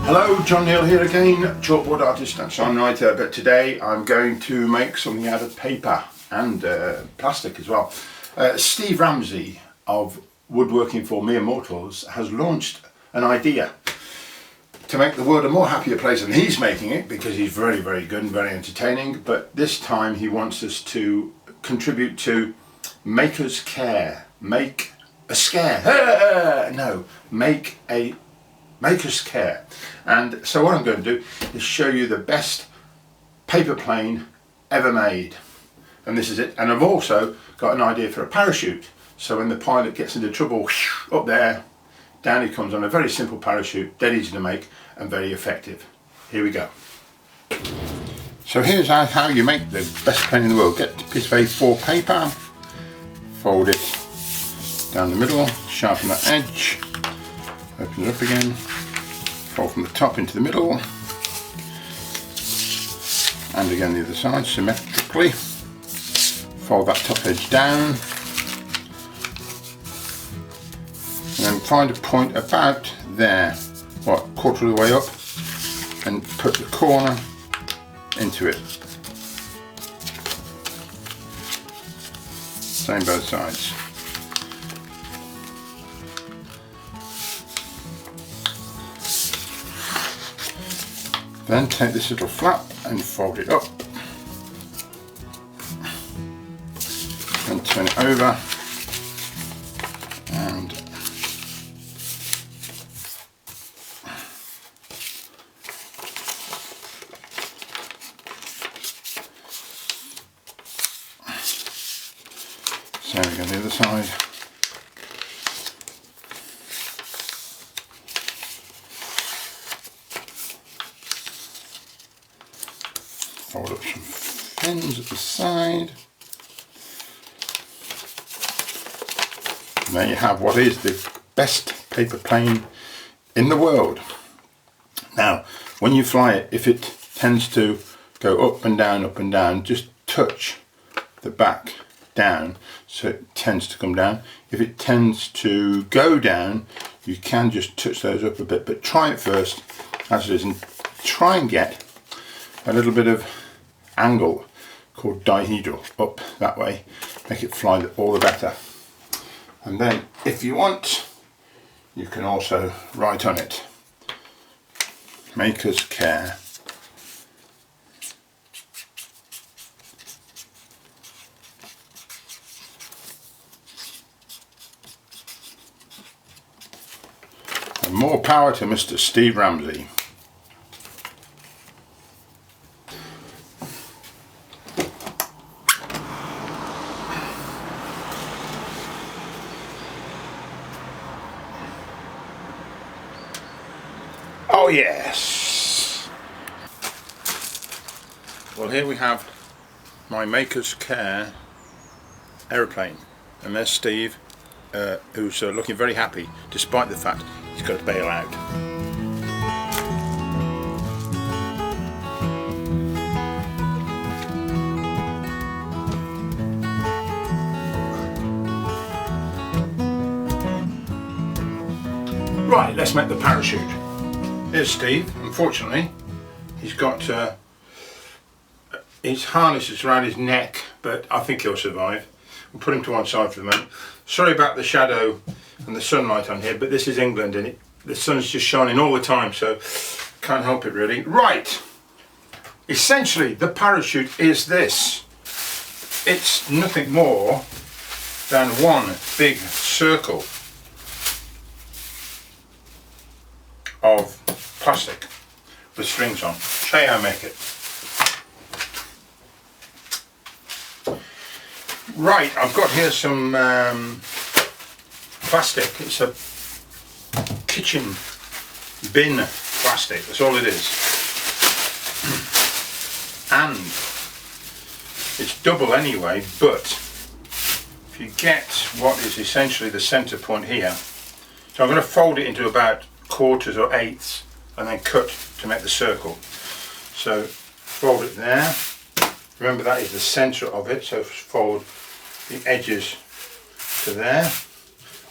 Hello, John Neal here again, chalkboard artist and sign writer, but today I'm going to make something out of paper and plastic as well. Steve Ramsey of Woodworking for Mere Mortals has launched an idea to make the world a more happier place, and he's making it because he's very, very good and very entertaining, but this time he wants us to contribute to Maker's Care. Make a scare. No, make a Maker's Care. And so what I'm going to do is show you the best paper plane ever made, and this is it. And I've also got an idea for a parachute, so when the pilot gets into trouble, up there, down he comes on a very simple parachute, dead easy to make and very effective. Here we go. So here's how you make the best plane in the world. Get a piece of A4 paper, fold it down the middle, sharpen that edge, open it up again, fold from the top into the middle, and again the other side symmetrically. Fold that top edge down, and then find a point about there, what, quarter of the way up, and put the corner into it. Same both sides. Then take this little flap and fold it up, and turn it over, and so we go on the other side. Fold up some fins at the side. And there you have what is the best paper plane in the world. Now, when you fly it, if it tends to go up and down, just touch the back down so it tends to come down. If it tends to go down, you can just touch those up a bit, but try it first as it is, and try and get a little bit of angle called dihedral up that way, make it fly all the better. And then if you want, you can also write on it, Maker's Care. And more power to Mr. Steve Ramsey. Oh yes! Well, here we have my Maker's Care aeroplane, and there's Steve, who's looking very happy despite the fact he's got to bail out. Right, let's make the parachute. Here's Steve. Unfortunately, he's got his harness is around his neck, but I think he'll survive. We'll put him to one side for the moment. Sorry about the shadow and the sunlight on here, but this is England and the sun's just shining all the time, so can't help it really. Right, essentially the parachute is this. It's nothing more than one big circle of plastic with strings on. Show you how I make it. Right, I've got here some plastic. It's a kitchen bin plastic, that's all it is. And it's double anyway, but if you get what is essentially the centre point here, so I'm going to fold it into about quarters or eighths and then cut to make the circle. So fold it there. Remember that is the centre of it, so fold the edges to there.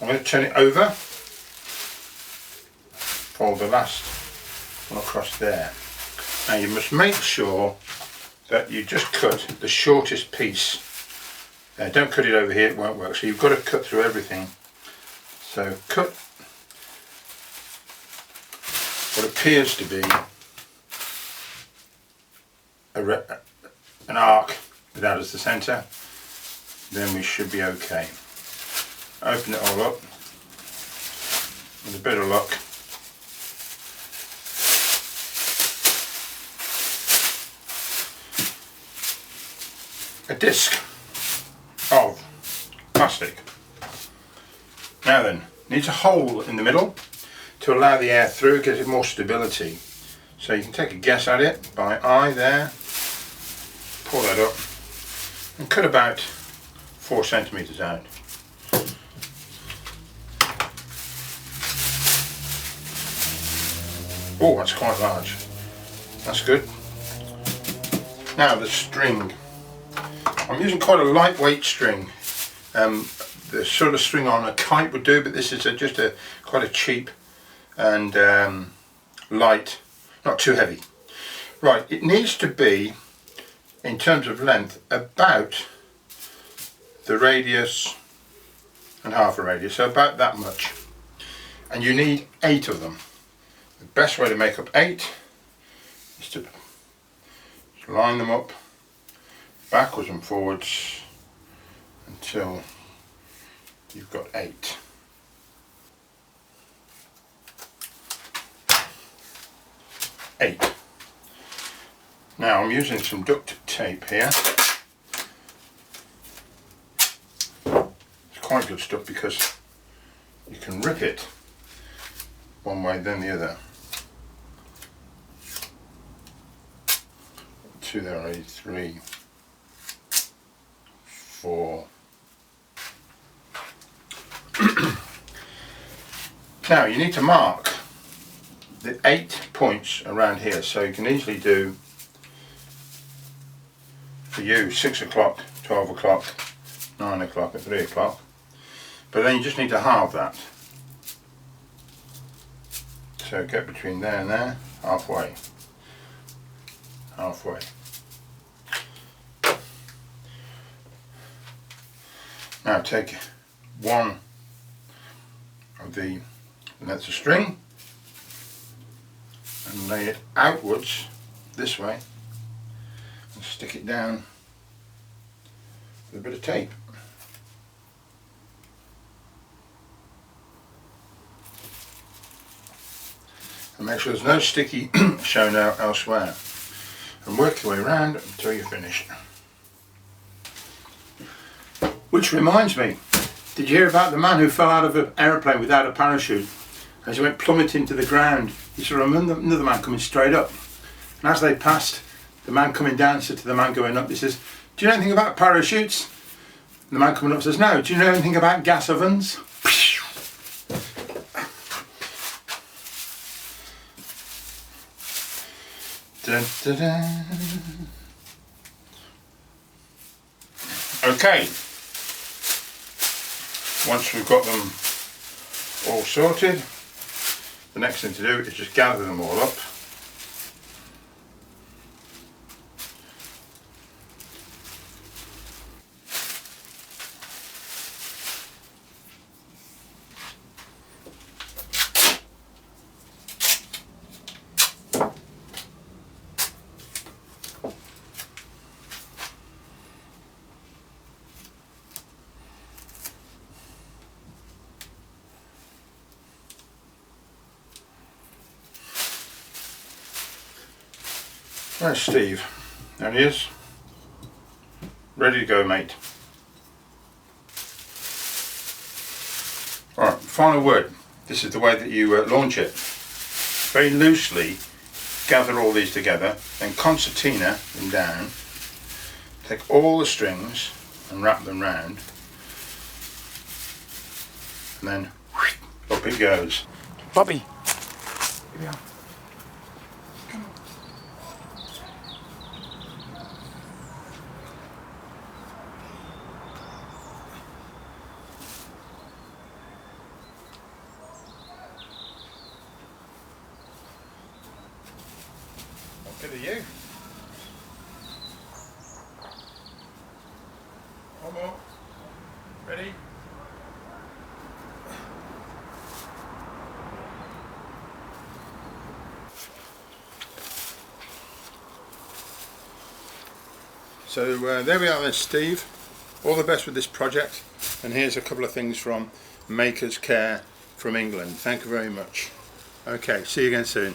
I'm going to turn it over, fold the last one across there. Now you must make sure that you just cut the shortest piece. Don't cut it over here, it won't work. So you've got to cut through everything. So cut what appears to be an arc with that as the centre. Then we should be okay. Open it all up with a bit of luck. A disc of plastic. Now then, needs a hole in the middle to allow the air through, gives it more stability. So you can take a guess at it by eye there, pull that up and cut about 4 centimetres out. Oh, that's quite large. That's good. Now the string. I'm using quite a lightweight string. The sort of string on a kite would do, but this is just quite a cheap and light, not too heavy. Right, it needs to be, in terms of length, about the radius and half a radius, so about that much. And you need 8 of them. The best way to make up 8 is to line them up backwards and forwards until you've got 8. Now I'm using some duct tape here. It's quite good stuff because you can rip it one way then the other. 2 there already, 3, 4. Now you need to mark the 8 points around here, so you can easily do, for you, 6 o'clock, 12 o'clock, 9 o'clock and 3 o'clock, but then you just need to halve that. So get between there and there, halfway. Now take one of the lengths of string and lay it outwards this way and stick it down with a bit of tape. And make sure there's no sticky shown out elsewhere, and work your way around until you're finished. Which reminds me, did you hear about the man who fell out of an aeroplane without a parachute? As he went plummeting to the ground, he saw another man coming straight up. And as they passed, the man coming down said to the man going up, he says, "Do you know anything about parachutes?" And the man coming up says, "No." "Do you know anything about gas ovens?" Dun, dun, dun. Okay. Once we've got them all sorted, the next thing to do is just gather them all up. There's Steve. There he is. Ready to go, mate. Alright, final word. This is the way that you launch it. Very loosely gather all these together, then concertina them down, take all the strings and wrap them round, and then up it goes. Bobby! Here we are. Look at you. One more. Ready? So there we are then, Steve. All the best with this project, and here's a couple of things from Makers Care from England. Thank you very much. Okay, see you again soon.